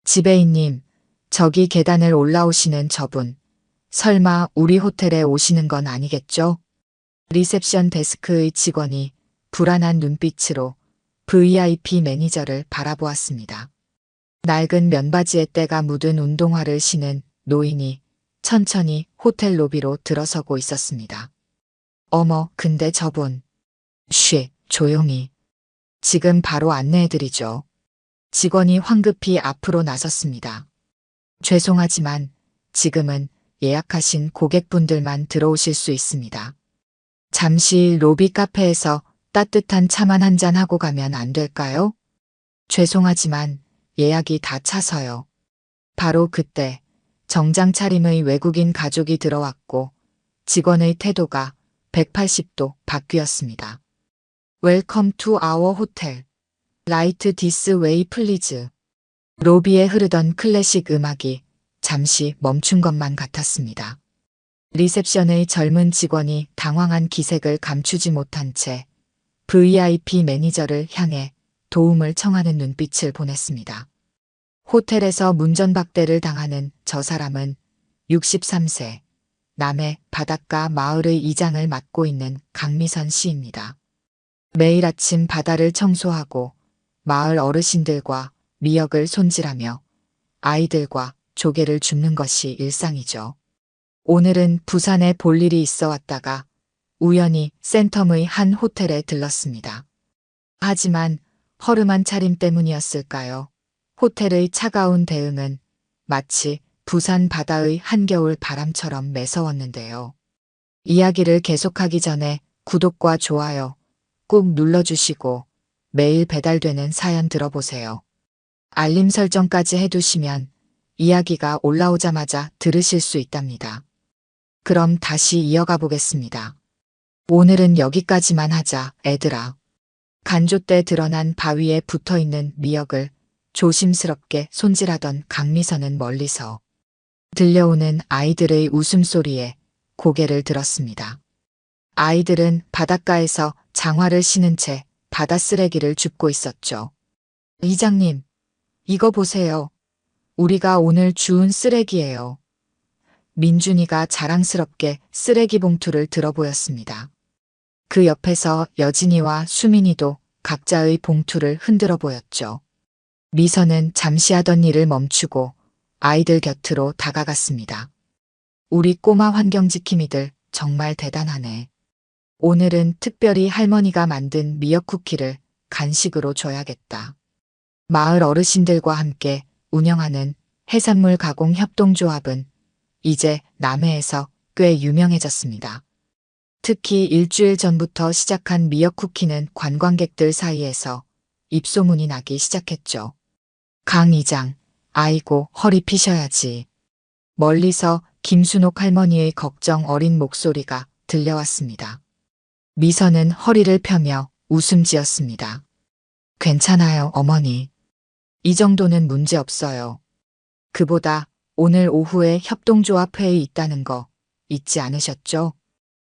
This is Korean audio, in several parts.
지배인님, 저기 계단을 올라오시는 저분, 설마 우리 호텔에 오시는 건 아니겠죠? 리셉션 데스크의 직원이 불안한 눈빛으로 VIP 매니저를 바라보았습니다. 낡은 면바지에 때가 묻은 운동화를 신은 노인이 천천히 호텔 로비로 들어서고 있었습니다. 어머, 근데 저분. 쉿, 조용히. 지금 바로 안내해드리죠. 직원이 황급히 앞으로 나섰습니다. 죄송하지만 지금은 예약하신 고객분들만 들어오실 수 있습니다. 잠시 로비 카페에서 따뜻한 차만 한잔 하고 가면 안 될까요? 죄송하지만 예약이 다 차서요. 바로 그때 정장 차림의 외국인 가족이 들어왔고 직원의 태도가 180도 바뀌었습니다. Welcome to our hotel. Light this way please. 로비에 흐르던 클래식 음악이 잠시 멈춘 것만 같았습니다. 리셉션의 젊은 직원이 당황한 기색을 감추지 못한 채 VIP 매니저를 향해 도움을 청하는 눈빛을 보냈습니다. 호텔에서 문전박대를 당하는 저 사람은 63세, 남해 바닷가 마을의 이장을 맡고 있는 강미선 씨입니다. 매일 아침 바다를 청소하고 마을 어르신들과 미역을 손질하며 아이들과 조개를 줍는 것이 일상이죠. 오늘은 부산에 볼 일이 있어 왔다가 우연히 센텀의 한 호텔에 들렀습니다. 하지만 허름한 차림 때문이었을까요? 호텔의 차가운 대응은 마치 부산 바다의 한겨울 바람처럼 매서웠는데요. 이야기를 계속하기 전에 구독과 좋아요 꾹 눌러주시고 매일 배달되는 사연 들어보세요. 알림 설정까지 해두시면 이야기가 올라오자마자 들으실 수 있답니다. 그럼 다시 이어가 보겠습니다. 오늘은 여기까지만 하자, 애들아. 간조때 드러난 바위에 붙어있는 미역을 조심스럽게 손질하던 강미선은 멀리서 들려오는 아이들의 웃음소리에 고개를 들었습니다. 아이들은 바닷가에서 장화를 신은 채 바다 쓰레기를 줍고 있었죠. 이장님, 이거 보세요. 우리가 오늘 주운 쓰레기예요. 민준이가 자랑스럽게 쓰레기 봉투를 들어 보였습니다. 그 옆에서 여진이와 수민이도 각자의 봉투를 흔들어 보였죠. 미선은 잠시 하던 일을 멈추고 아이들 곁으로 다가갔습니다. 우리 꼬마 환경지킴이들 정말 대단하네. 오늘은 특별히 할머니가 만든 미역 쿠키를 간식으로 줘야겠다. 마을 어르신들과 함께 운영하는 해산물 가공 협동조합은 이제 남해에서 꽤 유명해졌습니다. 특히 일주일 전부터 시작한 미역 쿠키는 관광객들 사이에서 입소문이 나기 시작했죠. 강 이장, 아이고 허리 피셔야지. 멀리서 김순옥 할머니의 걱정 어린 목소리가 들려왔습니다. 미선은 허리를 펴며 웃음 지었습니다. 괜찮아요, 어머니. 이 정도는 문제 없어요. 그보다 오늘 오후에 협동조합 회의 있다는 거 잊지 않으셨죠?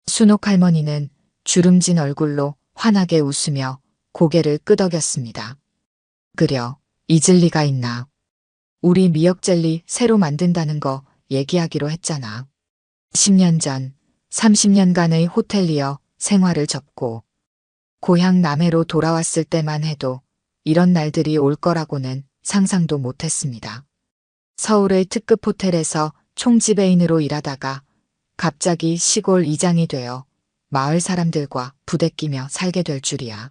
순옥 할머니는 주름진 얼굴로 환하게 웃으며 고개를 끄덕였습니다. 그려, 잊을 리가 있나. 우리 미역젤리 새로 만든다는 거 얘기하기로 했잖아. 10년 전 30년간의 호텔리어 생활을 접고 고향 남해로 돌아왔을 때만 해도 이런 날들이 올 거라고는 상상도 못했습니다. 서울의 특급 호텔에서 총지배인으로 일하다가 갑자기 시골 이장이 되어 마을 사람들과 부대끼며 살게 될 줄이야.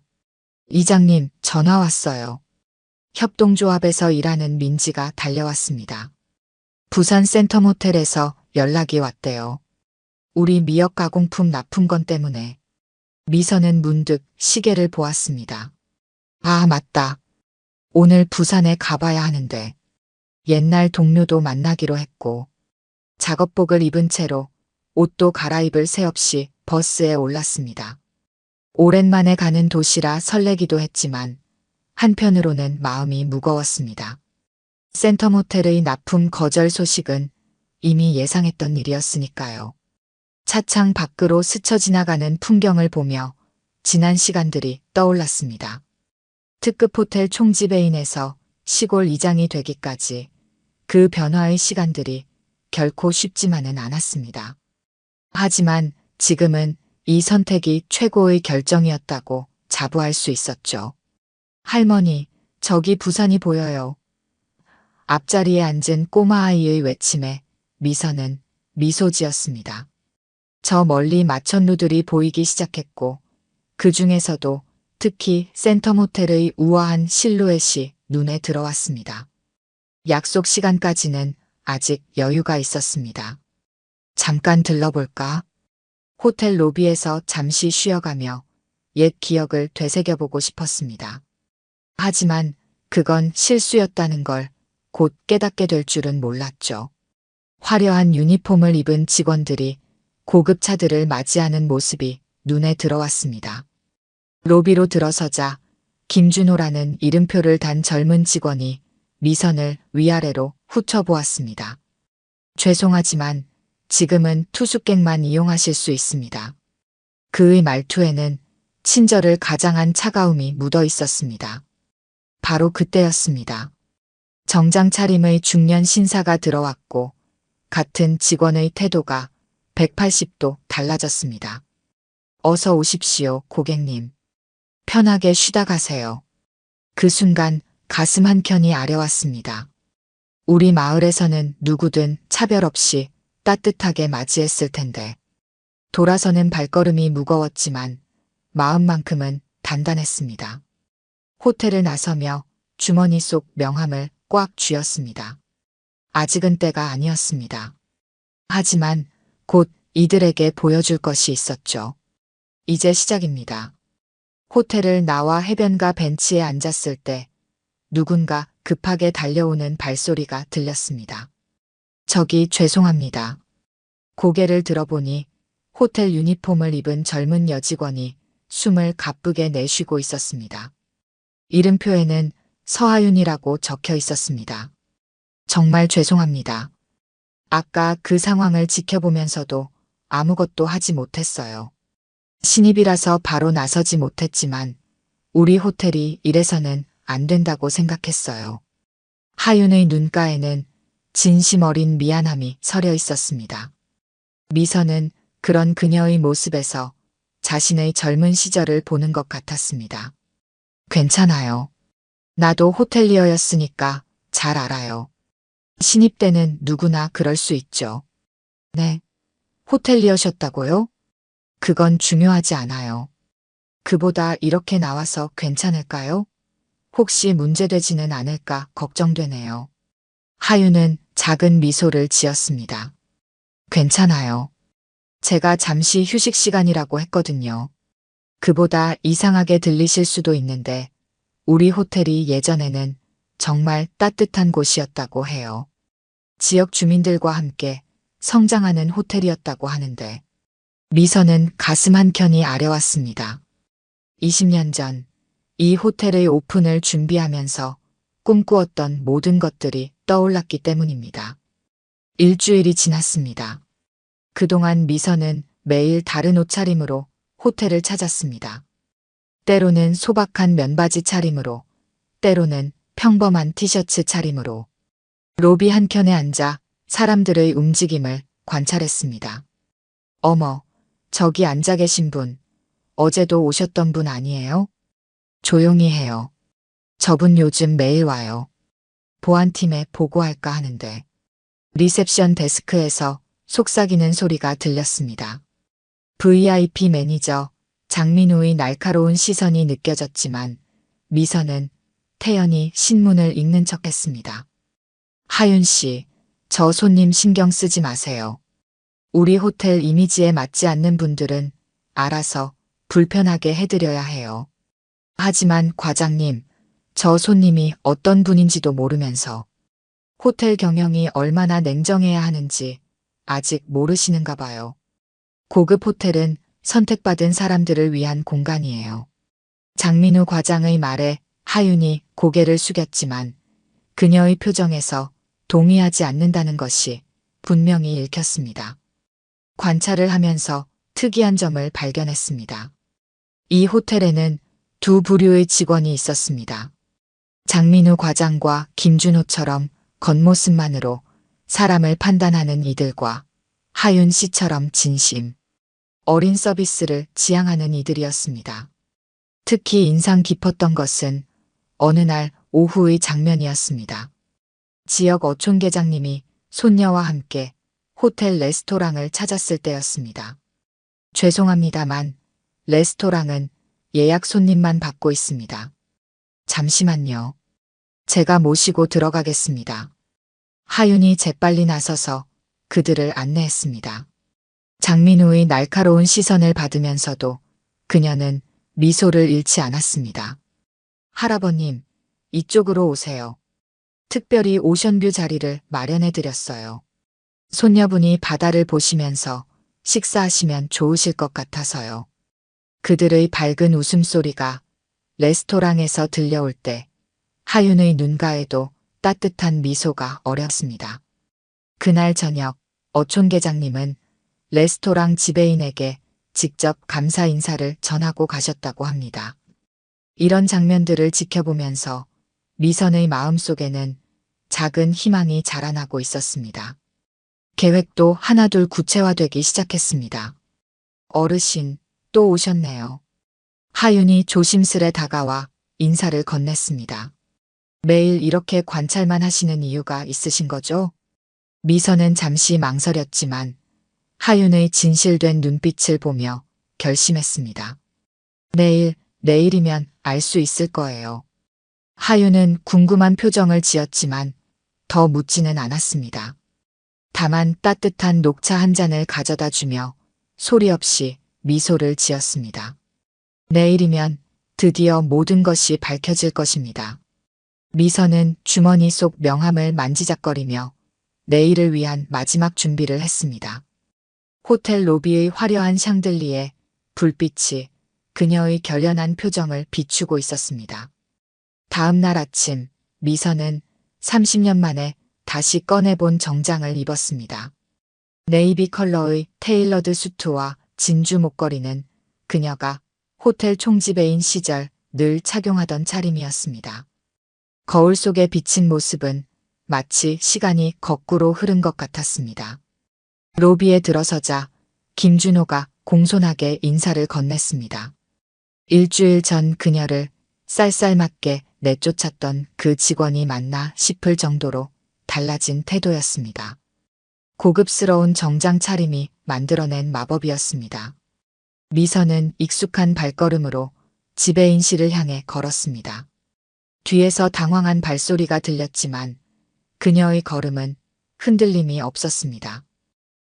이장님, 전화 왔어요. 협동조합에서 일하는 민지가 달려왔습니다. 부산 센텀 호텔에서 연락이 왔대요. 우리 미역 가공품 납품건 때문에. 미선은 문득 시계를 보았습니다. 아, 맞다. 오늘 부산에 가봐야 하는데. 옛날 동료도 만나기로 했고 작업복을 입은 채로 옷도 갈아입을 새 없이 버스에 올랐습니다. 오랜만에 가는 도시라 설레기도 했지만 한편으로는 마음이 무거웠습니다. 센텀 호텔의 납품 거절 소식은 이미 예상했던 일이었으니까요. 차창 밖으로 스쳐 지나가는 풍경을 보며 지난 시간들이 떠올랐습니다. 특급 호텔 총지배인에서 시골 이장이 되기까지 그 변화의 시간들이 결코 쉽지만은 않았습니다. 하지만 지금은 이 선택이 최고의 결정이었다고 자부할 수 있었죠. 할머니, 저기 부산이 보여요. 앞자리에 앉은 꼬마아이의 외침에 미선은 미소 지었습니다. 저 멀리 마천루들이 보이기 시작했고 그 중에서도 특히 센텀 호텔의 우아한 실루엣이 눈에 들어왔습니다. 약속 시간까지는 아직 여유가 있었습니다. 잠깐 들러볼까? 호텔 로비에서 잠시 쉬어가며 옛 기억을 되새겨보고 싶었습니다. 하지만 그건 실수였다는 걸 곧 깨닫게 될 줄은 몰랐죠. 화려한 유니폼을 입은 직원들이 고급 차들을 맞이하는 모습이 눈에 들어왔습니다. 로비로 들어서자 김준호라는 이름표를 단 젊은 직원이 미선을 위아래로 훑어보았습니다. 죄송하지만 지금은 투숙객만 이용하실 수 있습니다. 그의 말투에는 친절을 가장한 차가움이 묻어 있었습니다. 바로 그때였습니다. 정장 차림의 중년 신사가 들어왔고 같은 직원의 태도가 180도 달라졌습니다. 어서 오십시오, 고객님. 편하게 쉬다 가세요. 그 순간 가슴 한켠이 아려왔습니다. 우리 마을에서는 누구든 차별 없이 따뜻하게 맞이했을 텐데. 돌아서는 발걸음이 무거웠지만 마음만큼은 단단했습니다. 호텔을 나서며 주머니 속 명함을 꽉 쥐었습니다. 아직은 때가 아니었습니다. 하지만 곧 이들에게 보여줄 것이 있었죠. 이제 시작입니다. 호텔을 나와 해변가 벤치에 앉았을 때 누군가 급하게 달려오는 발소리가 들렸습니다. 저기 죄송합니다. 고개를 들어보니 호텔 유니폼을 입은 젊은 여직원이 숨을 가쁘게 내쉬고 있었습니다. 이름표에는 서하윤이라고 적혀 있었습니다. 정말 죄송합니다. 아까 그 상황을 지켜보면서도 아무것도 하지 못했어요. 신입이라서 바로 나서지 못했지만 우리 호텔이 이래서는 안 된다고 생각했어요. 하윤의 눈가에는 진심 어린 미안함이 서려 있었습니다. 미선은 그런 그녀의 모습에서 자신의 젊은 시절을 보는 것 같았습니다. 괜찮아요. 나도 호텔리어였으니까 잘 알아요. 신입 때는 누구나 그럴 수 있죠. 네. 호텔리어셨다고요? 그건 중요하지 않아요. 그보다 이렇게 나와서 괜찮을까요? 혹시 문제되지는 않을까 걱정되네요. 하윤은 작은 미소를 지었습니다. 괜찮아요. 제가 잠시 휴식 시간이라고 했거든요. 그보다 이상하게 들리실 수도 있는데 우리 호텔이 예전에는 정말 따뜻한 곳이었다고 해요. 지역 주민들과 함께 성장하는 호텔이었다고 하는데 미선은 가슴 한켠이 아려왔습니다. 20년 전 이 호텔의 오픈을 준비하면서 꿈꾸었던 모든 것들이 떠올랐기 때문입니다. 일주일이 지났습니다. 그동안 미선은 매일 다른 옷차림으로 호텔을 찾았습니다. 때로는 소박한 면바지 차림으로, 때로는 평범한 티셔츠 차림으로 로비 한켠에 앉아 사람들의 움직임을 관찰했습니다. 어머, 저기 앉아 계신 분, 어제도 오셨던 분 아니에요? 조용히 해요. 저분 요즘 매일 와요. 보안팀에 보고할까 하는데. 리셉션 데스크에서 속삭이는 소리가 들렸습니다. VIP 매니저 장민우의 날카로운 시선이 느껴졌지만 미선은 태연히 신문을 읽는 척했습니다. 하윤 씨, 저 손님 신경 쓰지 마세요. 우리 호텔 이미지에 맞지 않는 분들은 알아서 불편하게 해드려야 해요. 하지만 과장님, 저 손님이 어떤 분인지도 모르면서 호텔 경영이 얼마나 냉정해야 하는지 아직 모르시는가 봐요. 고급 호텔은 선택받은 사람들을 위한 공간이에요. 장민우 과장의 말에 하윤이 고개를 숙였지만 그녀의 표정에서 동의하지 않는다는 것이 분명히 읽혔습니다. 관찰을 하면서 특이한 점을 발견했습니다. 이 호텔에는 두 부류의 직원이 있었습니다. 장민우 과장과 김준호처럼 겉모습만으로 사람을 판단하는 이들과 하윤 씨처럼 진심 어린 서비스를 지향하는 이들이었습니다. 특히 인상 깊었던 것은 어느 날 오후의 장면이었습니다. 지역 어촌계장님이 손녀와 함께 호텔 레스토랑을 찾았을 때였습니다. 죄송합니다만 레스토랑은 예약 손님만 받고 있습니다. 잠시만요. 제가 모시고 들어가겠습니다. 하윤이 재빨리 나서서 그들을 안내했습니다. 장민우의 날카로운 시선을 받으면서도 그녀는 미소를 잃지 않았습니다. 할아버님, 이쪽으로 오세요. 특별히 오션뷰 자리를 마련해 드렸어요. 손녀분이 바다를 보시면서 식사하시면 좋으실 것 같아서요. 그들의 밝은 웃음소리가 레스토랑에서 들려올 때 하윤의 눈가에도 따뜻한 미소가 어렸습니다. 그날 저녁 어촌계장님은 레스토랑 지배인에게 직접 감사 인사를 전하고 가셨다고 합니다. 이런 장면들을 지켜보면서 미선의 마음속에는 작은 희망이 자라나고 있었습니다. 계획도 하나둘 구체화되기 시작했습니다. 어르신, 또 오셨네요. 하윤이 조심스레 다가와 인사를 건넸습니다. 매일 이렇게 관찰만 하시는 이유가 있으신 거죠? 미선은 잠시 망설였지만 하윤의 진실된 눈빛을 보며 결심했습니다. 내일이면 알 수 있을 거예요. 하윤은 궁금한 표정을 지었지만 더 묻지는 않았습니다. 다만 따뜻한 녹차 한 잔을 가져다 주며 소리 없이 미소를 지었습니다. 내일이면 드디어 모든 것이 밝혀질 것입니다. 미선은 주머니 속 명함을 만지작거리며 내일을 위한 마지막 준비를 했습니다. 호텔 로비의 화려한 샹들리에 불빛이 그녀의 결연한 표정을 비추고 있었습니다. 다음 날 아침 미선은 30년 만에 다시 꺼내본 정장을 입었습니다. 네이비 컬러의 테일러드 수트와 진주 목걸이는 그녀가 호텔 총지배인 시절 늘 착용하던 차림이었습니다. 거울 속에 비친 모습은 마치 시간이 거꾸로 흐른 것 같았습니다. 로비에 들어서자 김준호가 공손하게 인사를 건넸습니다. 일주일 전 그녀를 쌀쌀맞게 내쫓았던 그 직원이 맞나 싶을 정도로 달라진 태도였습니다. 고급스러운 정장 차림이 만들어낸 마법이었습니다. 미선은 익숙한 발걸음으로 지배인실을 향해 걸었습니다. 뒤에서 당황한 발소리가 들렸지만 그녀의 걸음은 흔들림이 없었습니다.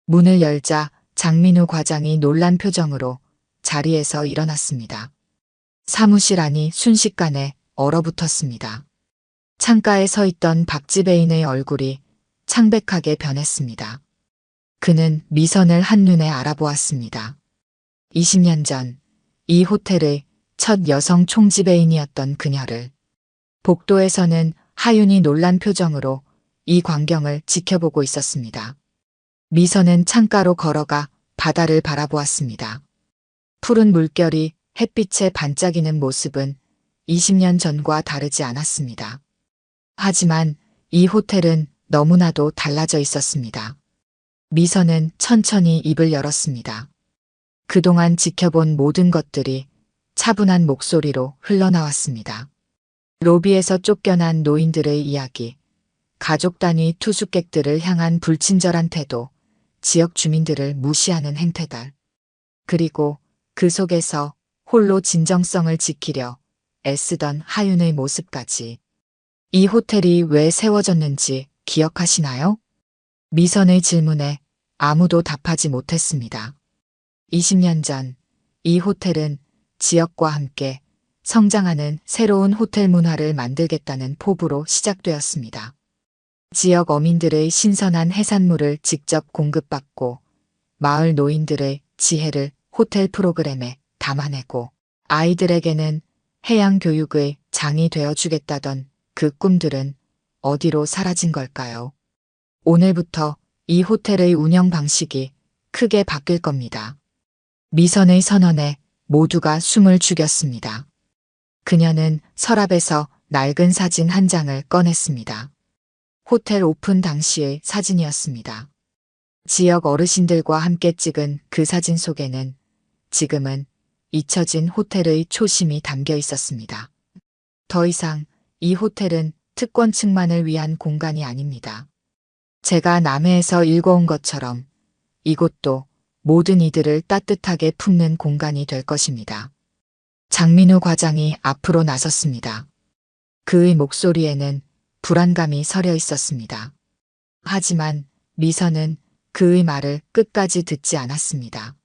문을 열자 장민우 과장이 놀란 표정으로 자리에서 일어났습니다. 사무실 안이 순식간에 얼어붙었습니다. 창가에 서 있던 박지배인의 얼굴이 창백하게 변했습니다. 그는 미선을 한눈에 알아보았습니다. 20년 전 이 호텔의 첫 여성 총지배인이었던 그녀를 복도에서는 하윤이 놀란 표정으로 이 광경을 지켜보고 있었습니다. 미선은 창가로 걸어가 바다를 바라보았습니다. 푸른 물결이 햇빛에 반짝이는 모습은 20년 전과 다르지 않았습니다. 하지만 이 호텔은 너무나도 달라져 있었습니다. 미선은 천천히 입을 열었습니다. 그동안 지켜본 모든 것들이 차분한 목소리로 흘러나왔습니다. 로비에서 쫓겨난 노인들의 이야기, 가족 단위 투숙객들을 향한 불친절한 태도, 지역 주민들을 무시하는 행태들, 그리고 그 속에서 홀로 진정성을 지키려 애쓰던 하윤의 모습까지. 이 호텔이 왜 세워졌는지 기억하시나요? 미선의 질문에 아무도 답하지 못했습니다. 20년 전 이 호텔은 지역과 함께 성장하는 새로운 호텔 문화를 만들겠다는 포부로 시작되었습니다. 지역 어민들의 신선한 해산물을 직접 공급받고 마을 노인들의 지혜를 호텔 프로그램에 담아내고 아이들에게는 해양 교육의 장이 되어주겠다던 그 꿈들은 어디로 사라진 걸까요? 오늘부터 이 호텔의 운영 방식이 크게 바뀔 겁니다. 미선의 선언에 모두가 숨을 죽였습니다. 그녀는 서랍에서 낡은 사진 한 장을 꺼냈습니다. 호텔 오픈 당시의 사진이었습니다. 지역 어르신들과 함께 찍은 그 사진 속에는 지금은 잊혀진 호텔의 초심이 담겨 있었습니다. 더 이상 이 호텔은 특권층만을 위한 공간이 아닙니다. 제가 남해에서 읽어온 것처럼 이곳도 모든 이들을 따뜻하게 품는 공간이 될 것입니다. 장민우 과장이 앞으로 나섰습니다. 그의 목소리에는 불안감이 서려 있었습니다. 하지만 미선은 그의 말을 끝까지 듣지 않았습니다.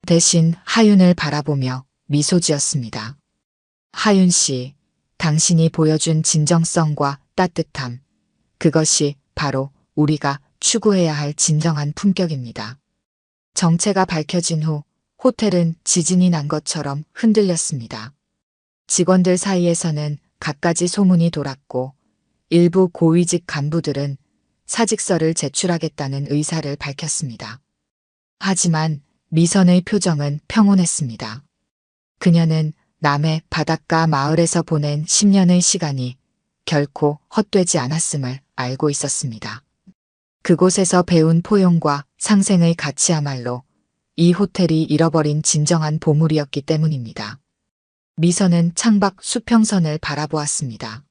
대신 하윤을 바라보며 미소 지었습니다. 하윤 씨, 당신이 보여준 진정성과 따뜻함, 그것이 바로 우리가 추구해야 할 진정한 품격입니다. 정체가 밝혀진 후 호텔은 지진이 난 것처럼 흔들렸습니다. 직원들 사이에서는 갖가지 소문이 돌았고 일부 고위직 간부들은 사직서를 제출하겠다는 의사를 밝혔습니다. 하지만 미선의 표정은 평온했습니다. 그녀는 남해 바닷가 마을에서 보낸 10년의 시간이 결코 헛되지 않았음을 알고 있었습니다. 그곳에서 배운 포용과 상생의 가치야말로 이 호텔이 잃어버린 진정한 보물이었기 때문입니다. 미선은 창밖 수평선을 바라보았습니다.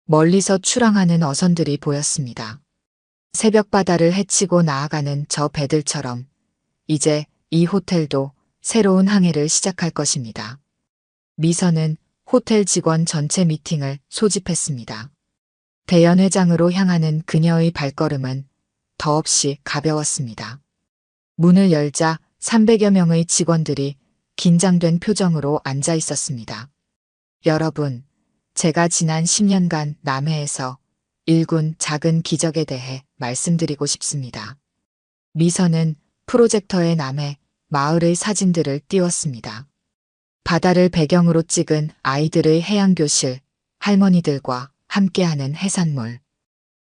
멀리서 출항하는 어선들이 보였습니다. 새벽 바다를 헤치고 나아가는 저 배들처럼 이제 이 호텔도 새로운 항해를 시작할 것입니다. 미선은 호텔 직원 전체 미팅을 소집했습니다. 대연 회장으로 향하는 그녀의 발걸음은 더없이 가벼웠습니다. 문을 열자 300여 명의 직원들이 긴장된 표정으로 앉아 있었습니다. 여러분, 제가 지난 10년간 남해에서 일군 작은 기적에 대해 말씀드리고 싶습니다. 미선은 프로젝터에 남해 마을의 사진들을 띄웠습니다. 바다를 배경으로 찍은 아이들의 해양교실, 할머니들과 함께하는 해산물,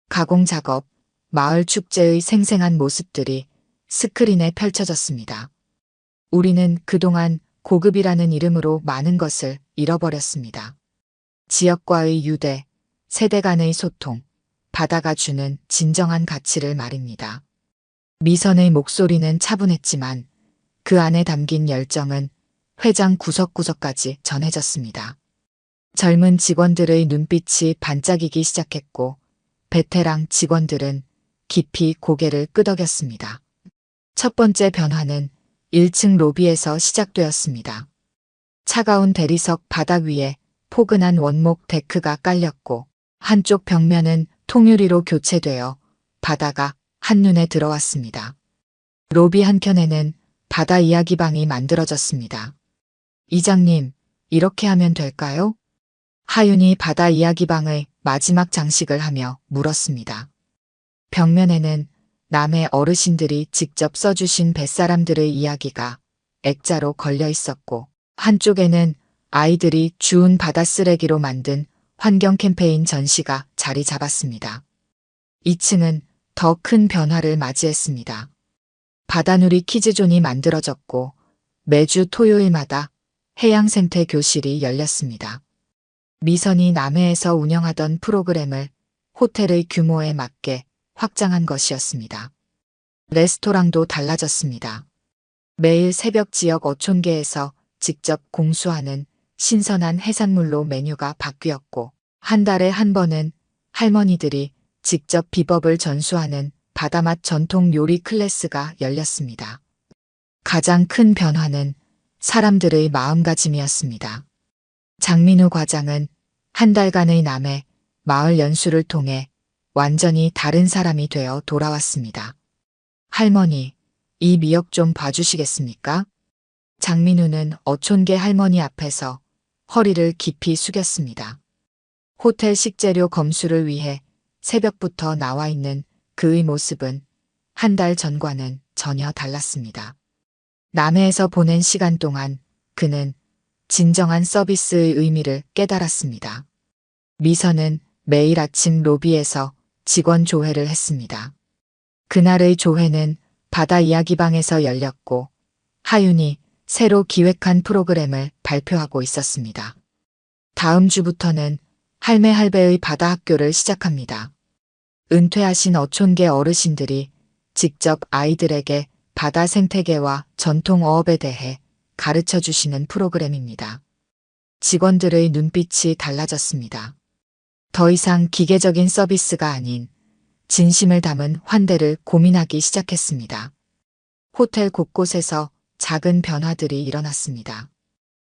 가공작업, 마을 축제의 생생한 모습들이 스크린에 펼쳐졌습니다. 우리는 그동안 고급이라는 이름으로 많은 것을 잃어버렸습니다. 지역과의 유대, 세대 간의 소통, 바다가 주는 진정한 가치를 말입니다. 미선의 목소리는 차분했지만 그 안에 담긴 열정은 회장 구석구석까지 전해졌습니다. 젊은 직원들의 눈빛이 반짝이기 시작했고 베테랑 직원들은 깊이 고개를 끄덕였습니다. 첫 번째 변화는 1층 로비에서 시작되었습니다. 차가운 대리석 바닥 위에 포근한 원목 데크가 깔렸고 한쪽 벽면은 통유리로 교체되어 바다가 한눈에 들어왔습니다. 로비 한켠에는 바다 이야기방이 만들어졌습니다. 이장님, 이렇게 하면 될까요? 하윤이 바다 이야기방의 마지막 장식을 하며 물었습니다. 벽면에는 남해 어르신들이 직접 써주신 뱃사람들의 이야기가 액자로 걸려 있었고 한쪽에는 아이들이 주운 바다 쓰레기로 만든 환경 캠페인 전시가 자리 잡았습니다. 2층은 더 큰 변화를 맞이했습니다. 바다누리 퀴즈존이 만들어졌고 매주 토요일마다 해양생태 교실이 열렸습니다. 미선이 남해에서 운영하던 프로그램을 호텔의 규모에 맞게 확장한 것이었습니다. 레스토랑도 달라졌습니다. 매일 새벽 지역 어촌계에서 직접 공수하는 신선한 해산물로 메뉴가 바뀌었고 한 달에 한 번은 할머니들이 직접 비법을 전수하는 바다맛 전통 요리 클래스가 열렸습니다. 가장 큰 변화는 사람들의 마음가짐이었습니다. 장민우 과장은 한 달간의 남해 마을 연수를 통해 완전히 다른 사람이 되어 돌아왔습니다. 할머니, 이 미역 좀 봐주시겠습니까? 장민우는 어촌계 할머니 앞에서 허리를 깊이 숙였습니다. 호텔 식재료 검수를 위해 새벽부터 나와 있는 그의 모습은 한 달 전과는 전혀 달랐습니다. 남해에서 보낸 시간 동안 그는 진정한 서비스의 의미를 깨달았습니다. 미선은 매일 아침 로비에서 직원 조회를 했습니다. 그날의 조회는 바다 이야기방에서 열렸고 하윤이 새로 기획한 프로그램을 발표하고 있었습니다. 다음 주부터는 할매 할배의 바다 학교를 시작합니다. 은퇴하신 어촌계 어르신들이 직접 아이들에게 바다 생태계와 전통 어업에 대해 가르쳐 주시는 프로그램입니다. 직원들의 눈빛이 달라졌습니다. 더 이상 기계적인 서비스가 아닌 진심을 담은 환대를 고민하기 시작했습니다. 호텔 곳곳에서 작은 변화들이 일어났습니다.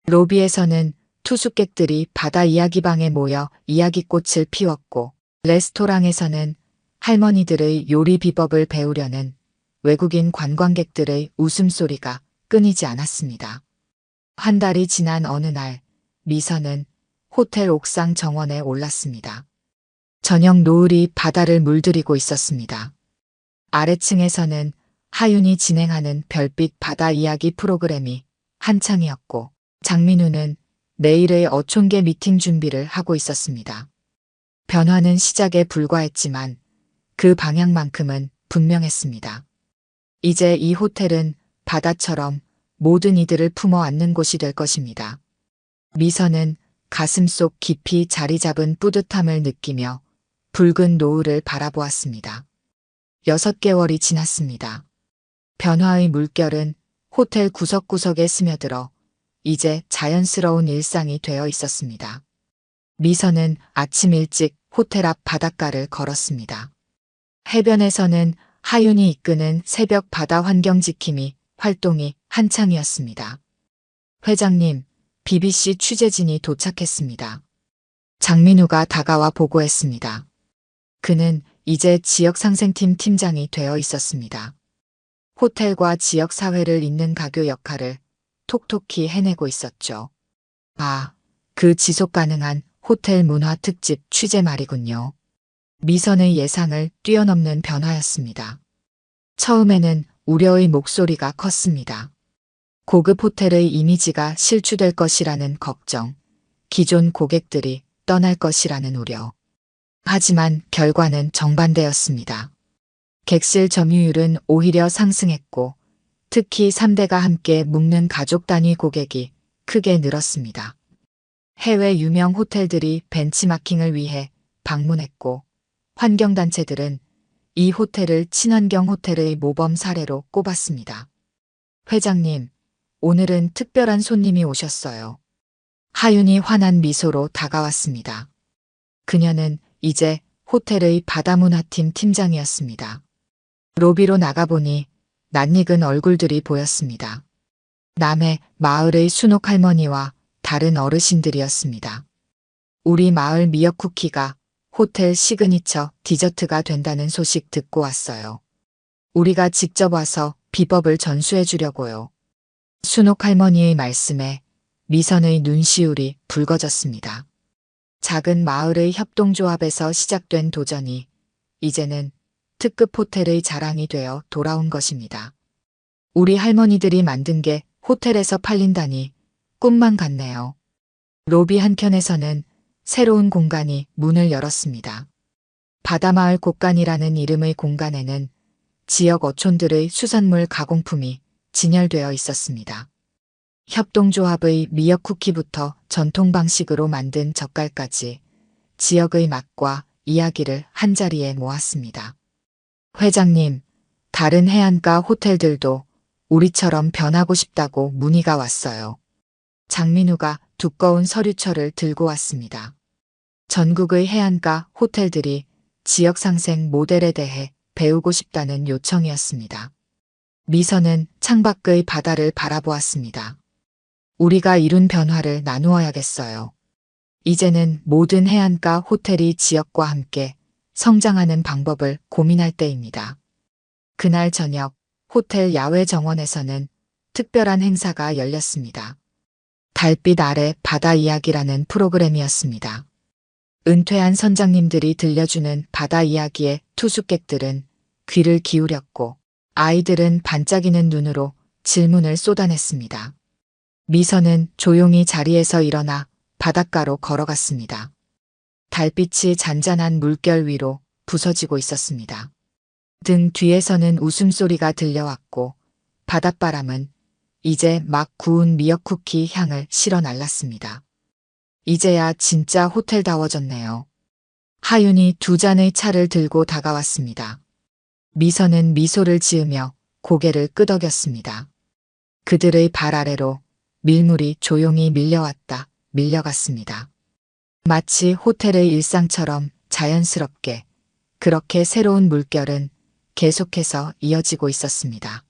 로비에서는 투숙객들이 바다 이야기방에 모여 이야기꽃을 피웠고, 레스토랑에서는 할머니들의 요리 비법을 배우려는 외국인 관광객들의 웃음소리가 끊이지 않았습니다. 한 달이 지난 어느 날, 미선은 호텔 옥상 정원에 올랐습니다. 저녁 노을이 바다를 물들이고 있었습니다. 아래층에서는 하윤이 진행하는 별빛 바다 이야기 프로그램이 한창이었고, 장민우는 내일의 어촌계 미팅 준비를 하고 있었습니다. 변화는 시작에 불과했지만 그 방향만큼은 분명했습니다. 이제 이 호텔은 바다처럼 모든 이들을 품어 안는 곳이 될 것입니다. 미선은 가슴속 깊이 자리 잡은 뿌듯함을 느끼며 붉은 노을을 바라보았습니다. 6개월이 지났습니다. 변화의 물결은 호텔 구석구석에 스며들어 이제 자연스러운 일상이 되어 있었습니다. 미선은 아침 일찍 호텔 앞 바닷가를 걸었습니다. 해변에서는 하윤이 이끄는 새벽 바다 환경 지킴이 활동이 한창이었습니다. 회장님, BBC 취재진이 도착했습니다. 장민우가 다가와 보고했습니다. 그는 이제 지역상생팀 팀장이 되어 있었습니다. 호텔과 지역사회를 잇는 가교 역할을 톡톡히 해내고 있었죠. 아, 그 지속 가능한 호텔 문화 특집 취재 말이군요. 미선의 예상을 뛰어넘는 변화였습니다. 처음에는 우려의 목소리가 컸습니다. 고급 호텔의 이미지가 실추될 것이라는 걱정, 기존 고객들이 떠날 것이라는 우려. 하지만 결과는 정반대였습니다. 객실 점유율은 오히려 상승했고, 특히 3대가 함께 묵는 가족 단위 고객이 크게 늘었습니다. 해외 유명 호텔들이 벤치마킹을 위해 방문했고, 환경단체들은 이 호텔을 친환경 호텔의 모범 사례로 꼽았습니다. 회장님, 오늘은 특별한 손님이 오셨어요. 하윤이 환한 미소로 다가왔습니다. 그녀는 이제 호텔의 바다문화팀 팀장이었습니다. 로비로 나가보니 낯익은 얼굴들이 보였습니다. 남해 마을의 순옥 할머니와 다른 어르신들이었습니다. 우리 마을 미역 쿠키가 호텔 시그니처 디저트가 된다는 소식 듣고 왔어요. 우리가 직접 와서 비법을 전수해 주려고요. 순옥 할머니의 말씀에 미선의 눈시울이 붉어졌습니다. 작은 마을의 협동조합에서 시작된 도전이 이제는 특급 호텔의 자랑이 되어 돌아온 것입니다. 우리 할머니들이 만든 게 호텔에서 팔린다니 꿈만 같네요. 로비 한켠에서는 새로운 공간이 문을 열었습니다. 바다마을 곳간이라는 이름의 공간에는 지역 어촌들의 수산물 가공품이 진열되어 있었습니다. 협동조합의 미역 쿠키부터 전통 방식으로 만든 젓갈까지 지역의 맛과 이야기를 한자리에 모았습니다. 회장님, 다른 해안가 호텔들도 우리처럼 변하고 싶다고 문의가 왔어요. 장민우가 두꺼운 서류철을 들고 왔습니다. 전국의 해안가 호텔들이 지역 상생 모델에 대해 배우고 싶다는 요청이었습니다. 미선은 창밖의 바다를 바라보았습니다. 우리가 이룬 변화를 나누어야겠어요. 이제는 모든 해안가 호텔이 지역과 함께 성장하는 방법을 고민할 때입니다. 그날 저녁 호텔 야외 정원에서는 특별한 행사가 열렸습니다. 달빛 아래 바다 이야기라는 프로그램이었습니다. 은퇴한 선장님들이 들려주는 바다 이야기에 투숙객들은 귀를 기울였고 아이들은 반짝이는 눈으로 질문을 쏟아냈습니다. 미선은 조용히 자리에서 일어나 바닷가로 걸어갔습니다. 달빛이 잔잔한 물결 위로 부서지고 있었습니다. 등 뒤에서는 웃음소리가 들려왔고 바닷바람은 이제 막 구운 미역 쿠키 향을 실어 날랐습니다. 이제야 진짜 호텔다워졌네요. 하윤이 두 잔의 차를 들고 다가왔습니다. 미선은 미소를 지으며 고개를 끄덕였습니다. 그들의 발 아래로 밀물이 조용히 밀려왔다, 밀려갔습니다. 마치 호텔의 일상처럼 자연스럽게 그렇게 새로운 물결은 계속해서 이어지고 있었습니다.